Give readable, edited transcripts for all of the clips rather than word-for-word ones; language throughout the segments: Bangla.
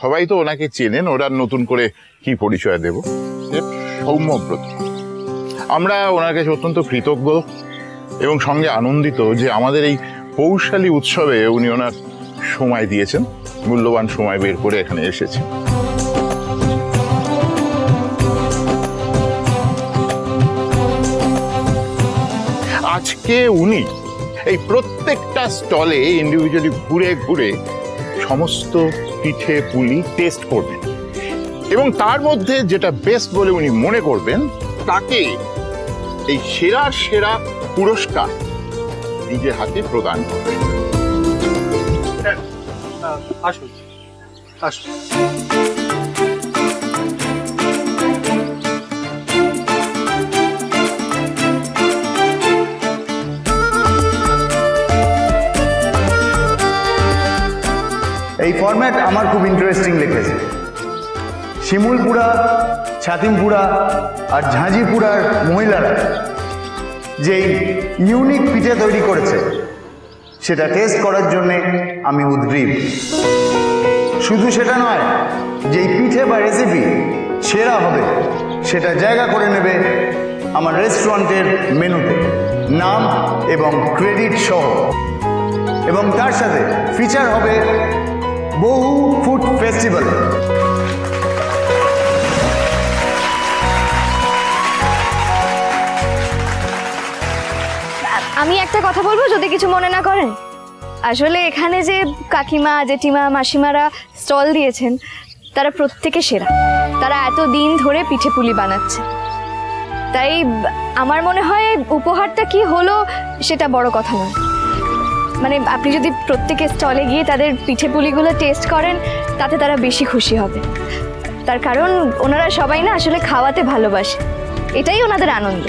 সবাই তো ওনাকে চেনেন, ওরা নতুন করে কি পরিচয় দেব। সৌম্যব্রত। আমরা ওনার কাছে অত্যন্ত কৃতজ্ঞ এবং সঙ্গে আনন্দিত যে আমাদের এই পৌষালী উৎসবে উনি ওনার সময় দিয়েছেন, মূল্যবান সময় বের করে এখানে এসেছেন। আজকে উনি এই প্রত্যেকটা স্টলে ইন্ডিভিজুয়ালি ঘুরে ঘুরে সমস্ত পিঠে পুলি টেস্ট করবেন এবং তার মধ্যে যেটা বেস্ট বলে উনি মনে করবেন তাকে এই সেরার সেরা পুরস্কার নিজের হাতে প্রদান করবেন। আসুন আসুন। এই ফরম্যাট আমার খুব ইন্টারেস্টিং লেগেছে। শিমুলপুরা, ছাতিমপুরা আর ঝাঁঝিপুরার মহিলারা যেই ইউনিক পিঠে তৈরি করেছে সেটা টেস্ট করার জন্যে আমি উদগ্রীব। শুধু সেটা নয়, যেই পিঠে বা রেসিপি সেরা হবে সেটা জায়গা করে নেবে আমার রেস্টুরেন্টের মেনুতে, নাম এবং ক্রেডিট সহ। এবং তার সাথে ফিচার হবে বহু ফুড ফেস্টিভ্যাল। আমি একটা কথা বলবো যদি কিছু মনে না করেন। আসলে এখানে যে কাকিমা, জেঠিমা, মাসিমারা স্টল দিয়েছেন তারা প্রত্যেকে সেরা। তারা এত দিন ধরে পিঠে পুলি বানাচ্ছে, তাই আমার মনে হয় উপহারটা কি হলো সেটা বড় কথা নয়। মানে আপনি যদি প্রত্যেকে স্টলে গিয়ে তাদের পিঠে পুলিগুলো টেস্ট করেন তাতে তারা বেশি খুশি হবে। তার কারণ ওনারা সবাই না আসলে খাওয়াতে ভালোবাসে, এটাই ওনাদের আনন্দ।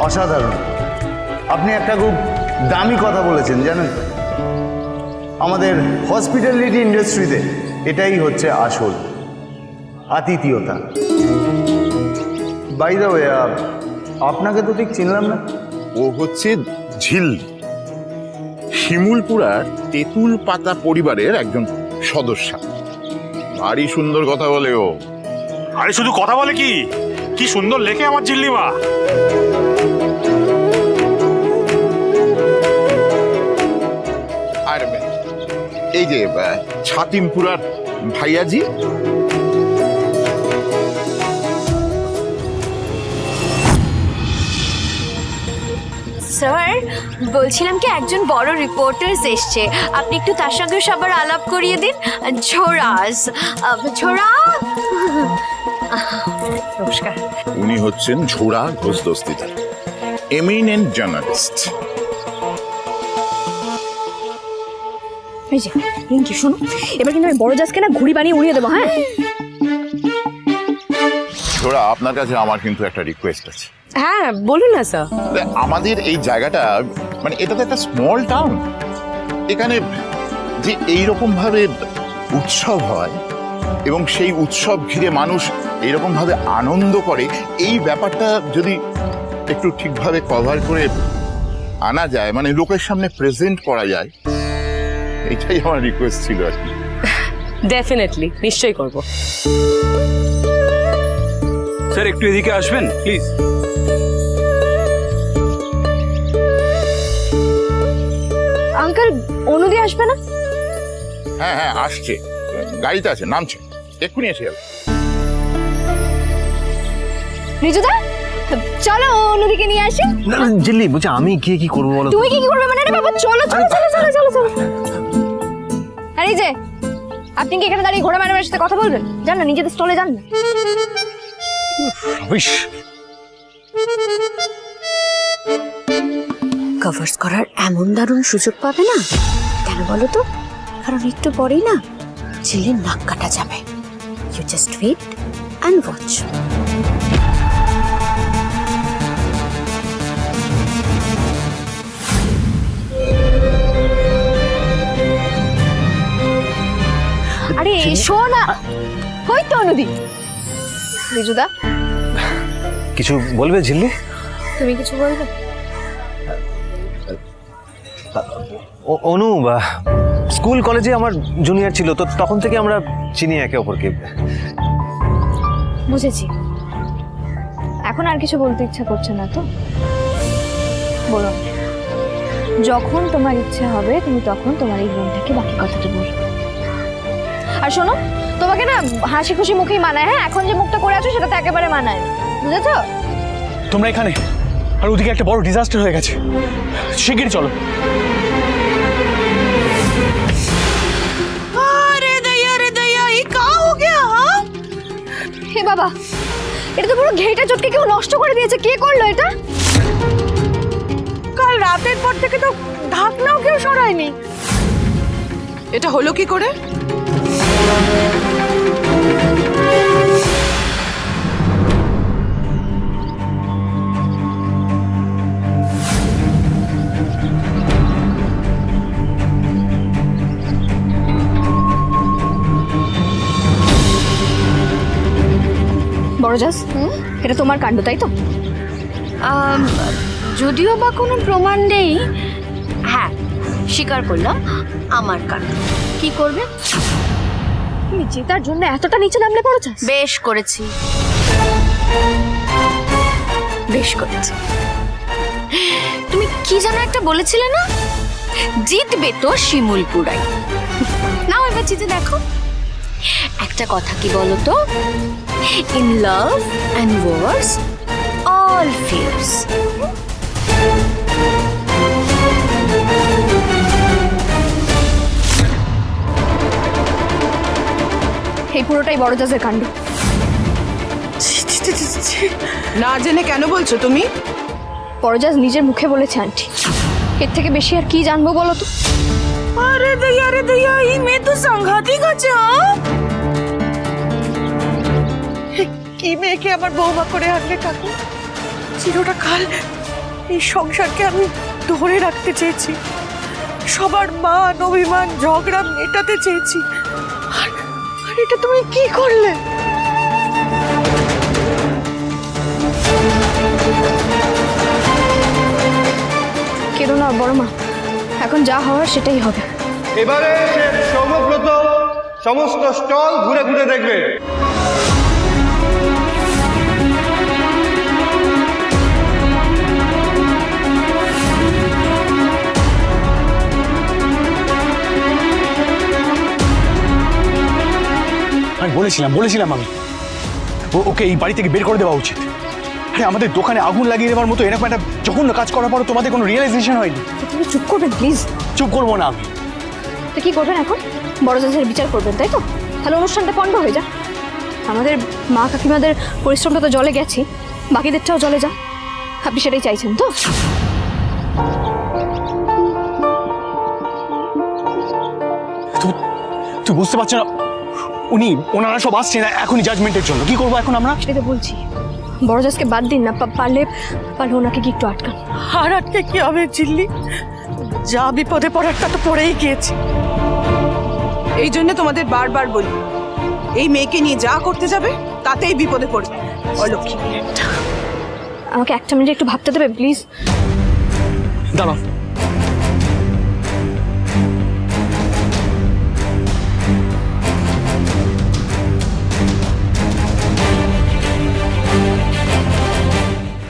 অসাধারণ। আপনি একটা খুব দামি কথা বলেছেন জানেন, আমাদের হসপিটালিটি ইন্ডাস্ট্রিতে এটাই হচ্ছে আসল আতিথেয়তা। বাই দ্য ওয়ে, আপনাকে তো ঠিক চিনলাম না। ও হচ্ছে ঝিল, শিমুলপুরার তেঁতুল পাতা পরিবারের একজন সদস্য। ভারী সুন্দর কথা বলে ও। আরে শুধু কথা বলে কি, কি সুন্দর লেখে আমার ঝিল্লিমা। আর এই যে ছাতিমপুরার ভাইয়াজি, স্যার বলছিলাম কি, একজন বড় রিপোর্টার্স এসছে, আপনি একটু তার সঙ্গে সবার আলাপ করিয়ে দিন। ঝোরাজ, ঝোরা। নমস্কার। উনি হচ্ছেন ঝোড়া ঘোষ দস্তিদার, এমিনেন্ট জার্নালিস্ট। এই যে রিঙ্কি শোনো, এবার কিন্তু আমি বড় জাজকে না ঘুড়ি বানিয়ে উড়িয়ে দেবো। হ্যাঁ ঝোড়া, আপনার কাছে আমার কিন্তু একটা রিকোয়েস্ট আছে। হ্যাঁ বলুন না স্যার। আমাদের এই জায়গাটা মানে এটা তো একটা স্মল টাউন, এখানে যে এইরকম ভাবে উৎসব হয় এবং সেই উৎসব ঘিরে মানুষ এইরকম ভাবে আনন্দ করে, এই ব্যাপারটা যদি একটু ঠিকভাবে কভার করে আনা যায়, মানে লোকের সামনে প্রেজেন্ট করা যায়, এটাই আমার রিকোয়েস্ট ছিল আর কি। ডেফিনেটলি, নিশ্চয়ই করব। স্যার একটু এদিকে আসবেন প্লিজ। আঙ্কেল অনুদি আসবে না? হ্যাঁ হ্যাঁ আসছে, গাড়িতে আছে, নামছে, এক্ষুনি এসে যাবে। রিজুদা চলো অনুদিকে নিয়ে আসি। জিল্লি বলছে আমি গিয়ে কি করবো বলো? তুমি কি করবে মানে? বাবা চলো চলো চলো চলো চলো চলো। আর এই যে আপনি কি এখানে দাঁড়িয়ে ঘোড়া ম্যাডামের সাথে কথা বলবেন? যান না, নিজেদের স্টলে যান না। কভার্স করার এমন দারুণ সুযোগ পাবে না কেন বলো তো? কারণ একটু পরেই না ঝিলের নাক কাটা যাবে। You just wait and watch. আরে এসো না, ওই তো অনুদি। রিজুদা কিছু বলবে ঝিল্লি? তুমি কিছু বলবে? অনু স্কুল কলেজে আমার জুনিয়র ছিল, তো তখন থেকে আমরা চিনি একে অপরকে। বুঝেছি। এখন আর কিছু বলতে ইচ্ছা করছে না তো? বলো, যখন তোমার ইচ্ছে হবে তুমি তখন তোমার এই বোনটাকে বাকি কথাটা বলবে। আর শোনো, তোমাকে না হাসি খুশি মুখেই মানায়, হ্যাঁ? এখন যে মুখটা করে আছো সেটা তো একেবারে মানায় না, বুঝেছো? তোমরা এখানে, আর ওদিকে একটা বড় ডিজাস্টার হয়ে গেছে। শিগগিরই চলো। হে বাবা, এটা তো পুরো ঘেটা চটকে কেউ নষ্ট করে দিয়েছে। কে করলো এটা? কাল রাতের পর থেকে তো ঢাকনাও কেউ সরায়নি। এটা হলো কি করে? বড়জাস, এটা তোমার কাণ্ড তাই তো? যদিও বা কোনো প্রমাণ নেই, হ্যাঁ স্বীকার করলাম আমার কাণ্ড। কি করবে? তুমি জেতার জন্য এতটা নিচে নামলে বড়জাস? বেশ করেছি, বেশ করেছি। তুমি কি যেন একটা বলেছিলে না, জিতবে তো শিমুলপুরাই। নাও এবার জিতে দেখো। একটা কথা কি বলো তো, in love and wars all fair's. এই পুরোটাই বড়জাসের কাণ্ড। না জেনে কেন বলছো তুমি? বড়জাস নিজের মুখে বলেছে আন্টি, এর থেকে বেশি আর কি জানবো বলো তো? আরে দয়া, এই মেয়ে তো সাংঘাতিক আছে। কি মেয়েকে আমার বৌমা করে আনলে কাকু? চিরটা কাল এই সংসারকে আমি ধরে রাখতে চেয়েছি, সবার মান অভিমান ঝগড়া মেটাতে চেয়েছি, আর এটা তুমি কি করলে? কেঁদো না বড় মা, এখন যা হওয়ার সেটাই হবে। এবারে সৌমব্রত সমস্ত স্টল ঘুরে ঘুরে দেখবে। আমি বলেছিলাম আমি ওকে এই বাড়ি থেকে বের করে দেওয়া উচিত। আরে আমাদের দোকানে আগুন লাগিয়ে দেওয়ার মতো এরকম একটা জঘন্য কাজ করার পরও তোমাদের কোনো রিয়েলাইজেশন হয়নি। তো তুমি চুপ করবেন প্লিজ। চুপ করবো না আমি। তো কি করবেন এখন? বড়জাসের বিচার করবেন তাই তো? তাহলে অনুষ্ঠানটা পণ্ড হয়ে যা। আমাদের মা কাকিমাদের পরিশ্রমটা তো জলে গেছে, বাকিদেরটাও জলে যা। আপনি সেটাই চাইছেন তো? তুই বুঝতে পারছো না, ওনারা সব আসছে না এখনই জাজমেন্টের জন্য। কি করবো এখন আমরা? সেটাই তো বলছি, বড়জাসকে বাদ দিন না, পারলে ওনাকে কি একটু আটকান। আর আটকে কি হবে চিল্লি? যা বিপদে পড়ারটা তো পড়েই গিয়েছে। এই জন্য তোমাদের বারবার বলি, এই মেয়েকে নিয়ে যা করতে যাবে তাতেই বিপদে পড়বে। অলক্ষী মেয়ে একটা। আমাকে একটা মিনিট একটু ভাবতে দেবে প্লিজ? দাঁড়াও,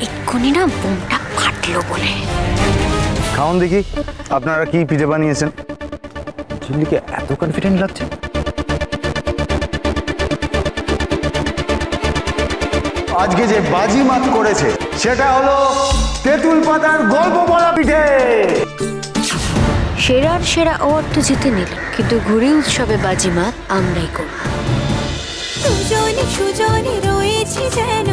এক্ষুনি না বোমটা ফাটলো বলে। খাওন দেখি আপনারা কি পিঠে বানিয়েছেন। চিল্লিকে এত কনফিডেন্ট লাগছে। আজকে যে বাজিমাত করেছে সেটা হলো তেঁতুল পাতার গল্প বলা পিঠে। সেরার সেরা অ্যাওয়ার্ড তো জিতে নিল, কিন্তু ঘুরে উৎসবে বাজিমাত আমরাই করব। সুজনে সুজনে রয়েছে যেন